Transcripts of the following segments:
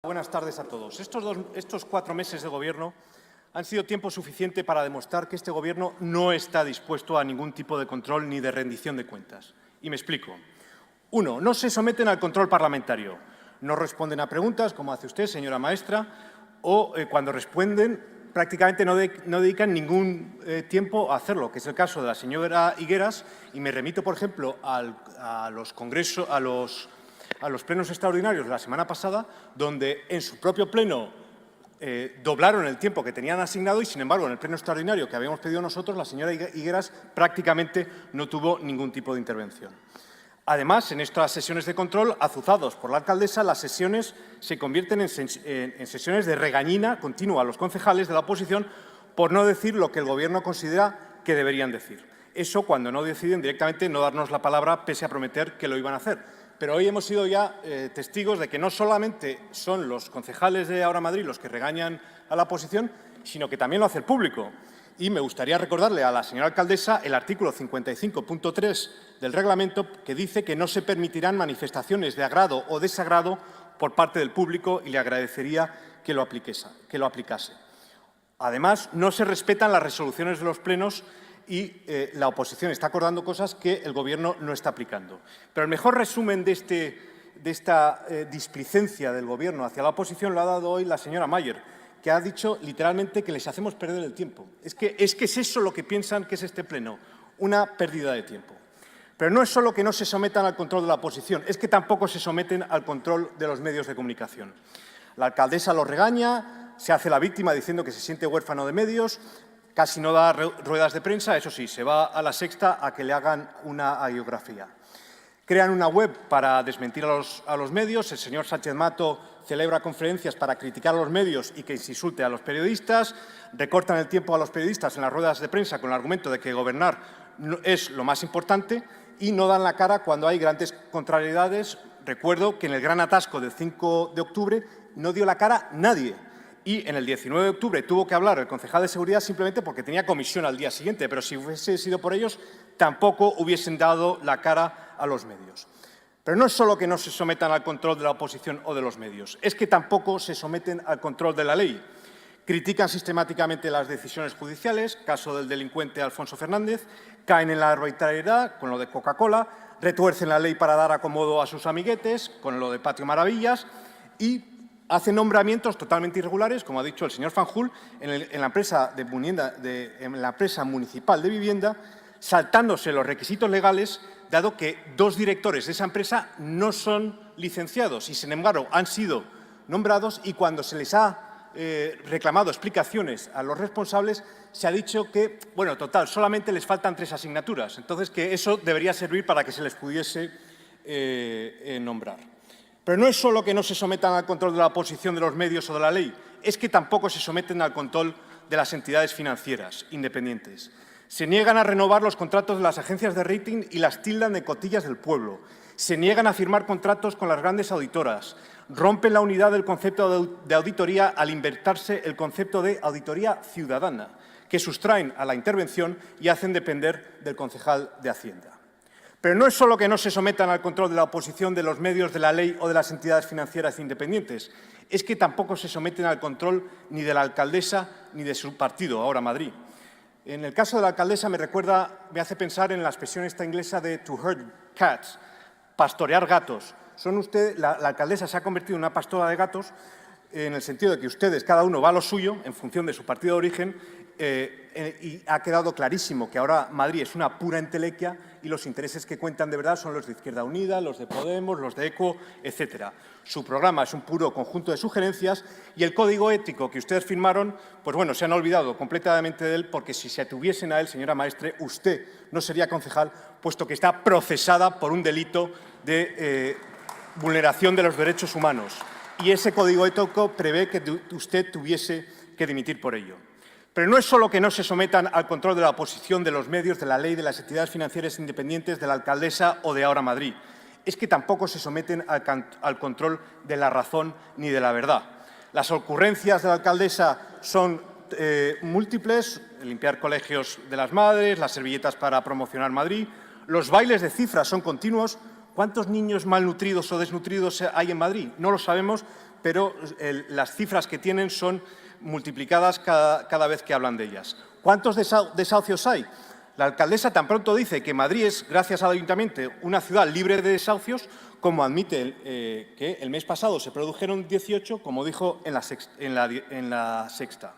Buenas tardes a todos. Estos 4 meses de Gobierno han sido tiempo suficiente para demostrar que este Gobierno no está dispuesto a ningún tipo de control ni de rendición de cuentas. Y me explico. 1. No se someten al control parlamentario. No responden a preguntas, como hace usted, señora maestra, o cuando responden prácticamente no dedican ningún tiempo a hacerlo, que es el caso de la señora Higueras, y me remito, por ejemplo, a los plenos extraordinarios de la semana pasada, donde en su propio pleno doblaron el tiempo que tenían asignado y, sin embargo, en el pleno extraordinario que habíamos pedido nosotros, la señora Higueras prácticamente no tuvo ningún tipo de intervención. Además, en estas sesiones de control, azuzados por la alcaldesa, las sesiones se convierten en sesiones de regañina continua a los concejales de la oposición por no decir lo que el Gobierno considera que deberían decir. Eso cuando no deciden directamente no darnos la palabra, pese a prometer que lo iban a hacer. Pero hoy hemos sido ya testigos de que no solamente son los concejales de Ahora Madrid los que regañan a la oposición, sino que también lo hace el público. Y me gustaría recordarle a la señora alcaldesa el artículo 55.3 del reglamento, que dice que no se permitirán manifestaciones de agrado o desagrado por parte del público, y le agradecería que lo aplicase. Además, no se respetan las resoluciones de los plenos y la oposición está acordando cosas que el Gobierno no está aplicando. Pero el mejor resumen de esta displicencia del Gobierno hacia la oposición lo ha dado hoy la señora Mayer, que ha dicho literalmente que les hacemos perder el tiempo. Es que es eso lo que piensan que es este pleno, una pérdida de tiempo. Pero no es solo que no se sometan al control de la oposición, es que tampoco se someten al control de los medios de comunicación. La alcaldesa los regaña, se hace la víctima diciendo que se siente huérfano de medios, casi no da ruedas de prensa, eso sí, se va a La Sexta a que le hagan una hagiografía. Crean una web para desmentir a los medios, el señor Sánchez Mato celebra conferencias para criticar a los medios y que se insulte a los periodistas, recortan el tiempo a los periodistas en las ruedas de prensa con el argumento de que gobernar es lo más importante y no dan la cara cuando hay grandes contrariedades. Recuerdo que en el gran atasco del 5 de octubre no dio la cara nadie. Y en el 19 de octubre tuvo que hablar el concejal de Seguridad simplemente porque tenía comisión al día siguiente, pero si hubiese sido por ellos, tampoco hubiesen dado la cara a los medios. Pero no es solo que no se sometan al control de la oposición o de los medios, es que tampoco se someten al control de la ley. Critican sistemáticamente las decisiones judiciales, caso del delincuente Alfonso Fernández, caen en la arbitrariedad con lo de Coca-Cola, retuercen la ley para dar acomodo a sus amiguetes con lo de Patio Maravillas y hacen nombramientos totalmente irregulares, como ha dicho el señor Fanjul, en la empresa municipal de vivienda, saltándose los requisitos legales, dado que 2 directores de esa empresa no son licenciados y, sin embargo, han sido nombrados, y cuando se les ha reclamado explicaciones a los responsables, se ha dicho que, bueno, total, solamente les faltan 3 asignaturas. Entonces, que eso debería servir para que se les pudiese nombrar. Pero no es solo que no se sometan al control de la oposición, de los medios o de la ley, es que tampoco se someten al control de las entidades financieras independientes. Se niegan a renovar los contratos de las agencias de rating y las tildan de cotillas del pueblo. Se niegan a firmar contratos con las grandes auditoras. Rompen la unidad del concepto de auditoría al inventarse el concepto de auditoría ciudadana, que sustraen a la intervención y hacen depender del concejal de Hacienda. Pero no es solo que no se sometan al control de la oposición, de los medios, de la ley o de las entidades financieras independientes, es que tampoco se someten al control ni de la alcaldesa ni de su partido, Ahora Madrid. En el caso de la alcaldesa me hace pensar en la expresión esta inglesa de to herd cats, pastorear gatos. La alcaldesa se ha convertido en una pastora de gatos en el sentido de que ustedes, cada uno va a lo suyo en función de su partido de origen, y ha quedado clarísimo que ahora Madrid es una pura entelequia y los intereses que cuentan de verdad son los de Izquierda Unida, los de Podemos, los de ECO, etcétera. Su programa es un puro conjunto de sugerencias y el código ético que ustedes firmaron, pues bueno, se han olvidado completamente de él, porque si se atuviesen a él, señora maestre, usted no sería concejal, puesto que está procesada por un delito de vulneración de los derechos humanos. Y ese código ético prevé que usted tuviese que dimitir por ello. Pero no es solo que no se sometan al control de la oposición, de los medios, de la ley, de las entidades financieras independientes, de la alcaldesa o de Ahora Madrid. Es que tampoco se someten al control de la razón ni de la verdad. Las ocurrencias de la alcaldesa son múltiples: limpiar colegios de las madres, las servilletas para promocionar Madrid. Los bailes de cifras son continuos. ¿Cuántos niños malnutridos o desnutridos hay en Madrid? No lo sabemos, pero las cifras que tienen son multiplicadas cada vez que hablan de ellas. ¿Cuántos desahucios hay? La alcaldesa tan pronto dice que Madrid es, gracias al Ayuntamiento, una ciudad libre de desahucios, como admite que el mes pasado se produjeron 18, como dijo en la Sexta.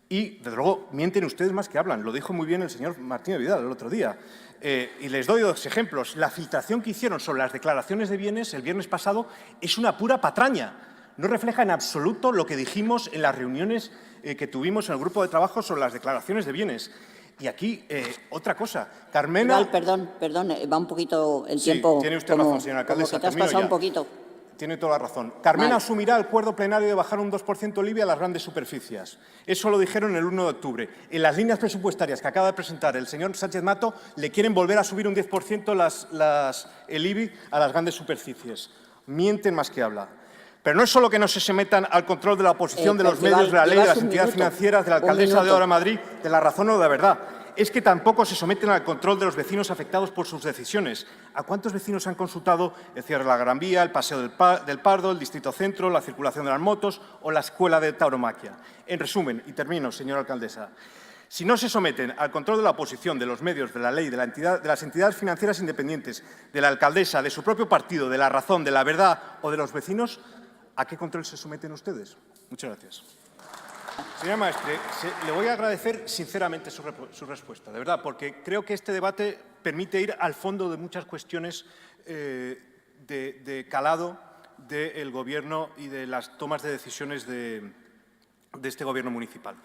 Y, desde luego, mienten ustedes más que hablan. Lo dijo muy bien el señor Martínez Vidal el otro día. Y les doy 2 ejemplos. La filtración que hicieron sobre las declaraciones de bienes el viernes pasado es una pura patraña. No refleja en absoluto lo que dijimos en las reuniones que tuvimos en el grupo de trabajo sobre las declaraciones de bienes. Y aquí, otra cosa. Carmena… Perdón, va un poquito el tiempo. Sí, tiene usted razón, señora alcaldesa. Como que te has pasado un poquito. Tiene toda la razón. Carmena asumirá el acuerdo plenario de bajar un 2% el IBI a las grandes superficies. Eso lo dijeron el 1 de octubre. En las líneas presupuestarias que acaba de presentar el señor Sánchez Mato, le quieren volver a subir un 10% el IBI a las grandes superficies. Mienten más que habla. Pero no es solo que no se sometan al control de la oposición, de los medios, de la ley, de las entidades financieras, de la alcaldesa de ahora Madrid, de la razón o de la verdad. Es que tampoco se someten al control de los vecinos afectados por sus decisiones. ¿A cuántos vecinos han consultado el cierre de la Gran Vía, el Paseo del Pardo, el Distrito Centro, la circulación de las motos o la escuela de tauromaquia? En resumen, y termino, señora alcaldesa, si no se someten al control de la oposición, de los medios, de la ley, de las entidades financieras independientes, de la alcaldesa, de su propio partido, de la razón, de la verdad o de los vecinos, ¿a qué control se someten ustedes? Muchas gracias. Señora Maestre, le voy a agradecer sinceramente su respuesta, de verdad, porque creo que este debate permite ir al fondo de muchas cuestiones de calado del Gobierno y de las tomas de decisiones de este Gobierno municipal.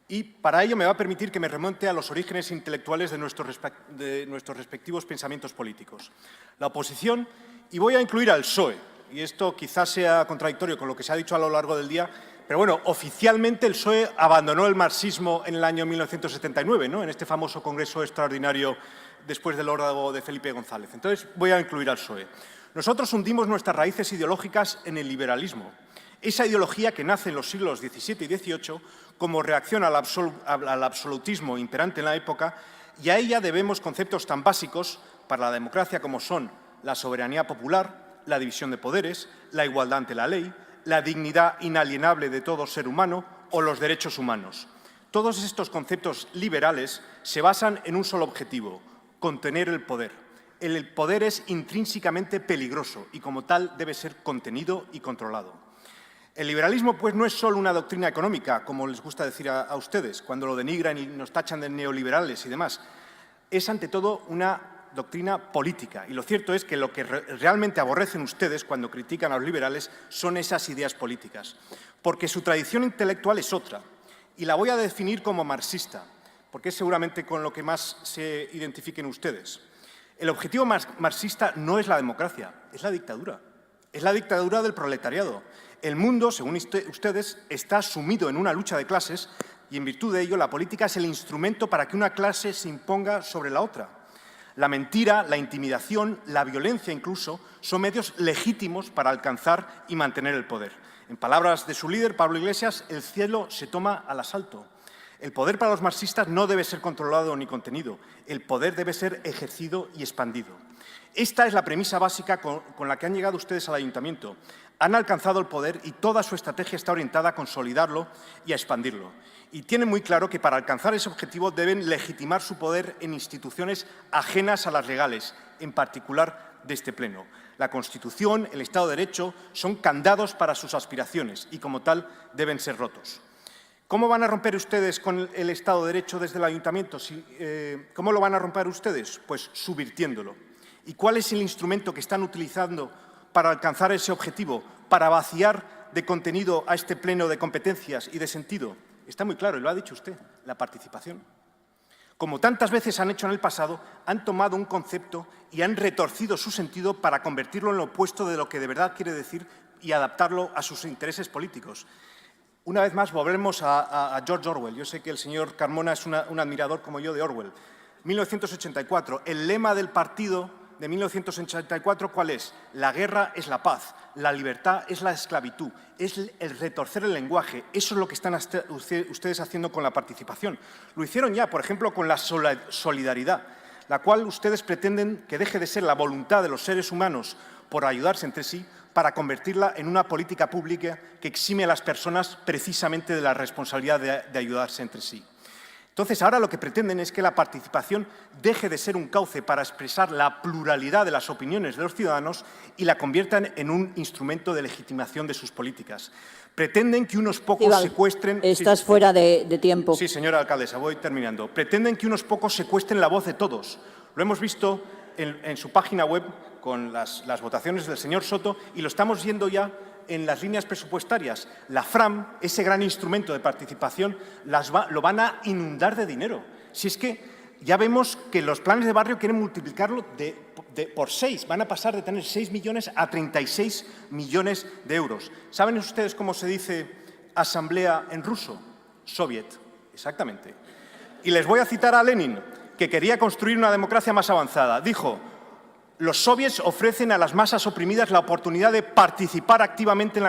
Y para ello me va a permitir que me remonte a los orígenes intelectuales de nuestros respectivos pensamientos políticos. La oposición, y voy a incluir al PSOE, y esto quizás sea contradictorio con lo que se ha dicho a lo largo del día, pero bueno, oficialmente el PSOE abandonó el marxismo en el año 1979, ¿no?, en este famoso congreso extraordinario después del órdago de Felipe González. Entonces, voy a incluir al PSOE. Nosotros hundimos nuestras raíces ideológicas en el liberalismo, esa ideología que nace en los siglos XVII y XVIII como reacción al absolutismo imperante en la época, y a ella debemos conceptos tan básicos para la democracia como son la soberanía popular, la división de poderes, la igualdad ante la ley, la dignidad inalienable de todo ser humano o los derechos humanos. Todos estos conceptos liberales se basan en un solo objetivo: contener el poder. El poder es intrínsecamente peligroso y, como tal, debe ser contenido y controlado. El liberalismo, pues, no es solo una doctrina económica, como les gusta decir a ustedes, cuando lo denigran y nos tachan de neoliberales y demás. Es, ante todo, una doctrina política. Y lo cierto es que lo que realmente aborrecen ustedes cuando critican a los liberales son esas ideas políticas, porque su tradición intelectual es otra. Y la voy a definir como marxista, porque es seguramente con lo que más se identifiquen ustedes. El objetivo marxista no es la democracia, es la dictadura. Es la dictadura del proletariado. El mundo, según ustedes, está sumido en una lucha de clases y, en virtud de ello, la política es el instrumento para que una clase se imponga sobre la otra. La mentira, la intimidación, la violencia incluso, son medios legítimos para alcanzar y mantener el poder. En palabras de su líder, Pablo Iglesias, el cielo se toma al asalto. El poder para los marxistas no debe ser controlado ni contenido. El poder debe ser ejercido y expandido. Esta es la premisa básica con la que han llegado ustedes al Ayuntamiento. Han alcanzado el poder y toda su estrategia está orientada a consolidarlo y a expandirlo. Y tienen muy claro que para alcanzar ese objetivo deben legitimar su poder en instituciones ajenas a las legales, en particular de este Pleno. La Constitución, el Estado de Derecho son candados para sus aspiraciones y, como tal, deben ser rotos. ¿Cómo van a romper ustedes con el Estado de Derecho desde el Ayuntamiento? ¿Cómo lo van a romper ustedes? Pues subvirtiéndolo. ¿Y cuál es el instrumento que están utilizando para alcanzar ese objetivo, para vaciar de contenido a este Pleno de competencias y de sentido? Está muy claro, y lo ha dicho usted, la participación. Como tantas veces han hecho en el pasado, han tomado un concepto y han retorcido su sentido para convertirlo en lo opuesto de lo que de verdad quiere decir y adaptarlo a sus intereses políticos. Una vez más, volvemos a George Orwell. Yo sé que el señor Carmona es un admirador como yo de Orwell. 1984, el lema del partido de 1984, ¿cuál es? La guerra es la paz, la libertad es la esclavitud, es el retorcer el lenguaje. Eso es lo que están ustedes haciendo con la participación. Lo hicieron ya, por ejemplo, con la solidaridad, la cual ustedes pretenden que deje de ser la voluntad de los seres humanos por ayudarse entre sí, para convertirla en una política pública que exime a las personas precisamente de la responsabilidad de ayudarse entre sí. Entonces, ahora lo que pretenden es que la participación deje de ser un cauce para expresar la pluralidad de las opiniones de los ciudadanos y la conviertan en un instrumento de legitimación de sus políticas. Pretenden que unos pocos Estíbal, secuestren... estás fuera de tiempo. Sí, señora alcaldesa, voy terminando. Pretenden que unos pocos secuestren la voz de todos. Lo hemos visto en su página web con las votaciones del señor Soto y lo estamos viendo ya en las líneas presupuestarias. La FRAM, ese gran instrumento de participación, lo van a inundar de dinero. Si es que ya vemos que los planes de barrio quieren multiplicarlo por 6. Van a pasar de tener 6 millones a 36 millones de euros. ¿Saben ustedes cómo se dice asamblea en ruso? Soviet, exactamente. Y les voy a citar a Lenin, que quería construir una democracia más avanzada. Dijo: los soviets ofrecen a las masas oprimidas la oportunidad de participar activamente en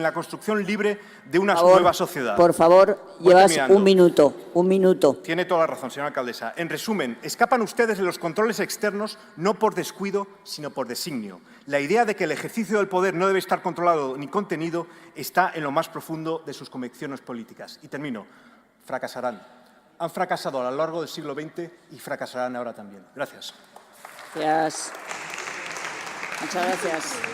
la construcción libre de una nueva sociedad. Por favor, llevas un minuto. Tiene toda la razón, señora alcaldesa. En resumen, escapan ustedes de los controles externos no por descuido, sino por designio. La idea de que el ejercicio del poder no debe estar controlado ni contenido está en lo más profundo de sus convicciones políticas. Y termino. Fracasarán. Han fracasado a lo largo del siglo XX y fracasarán ahora también. Gracias. Gracias. Muchas gracias.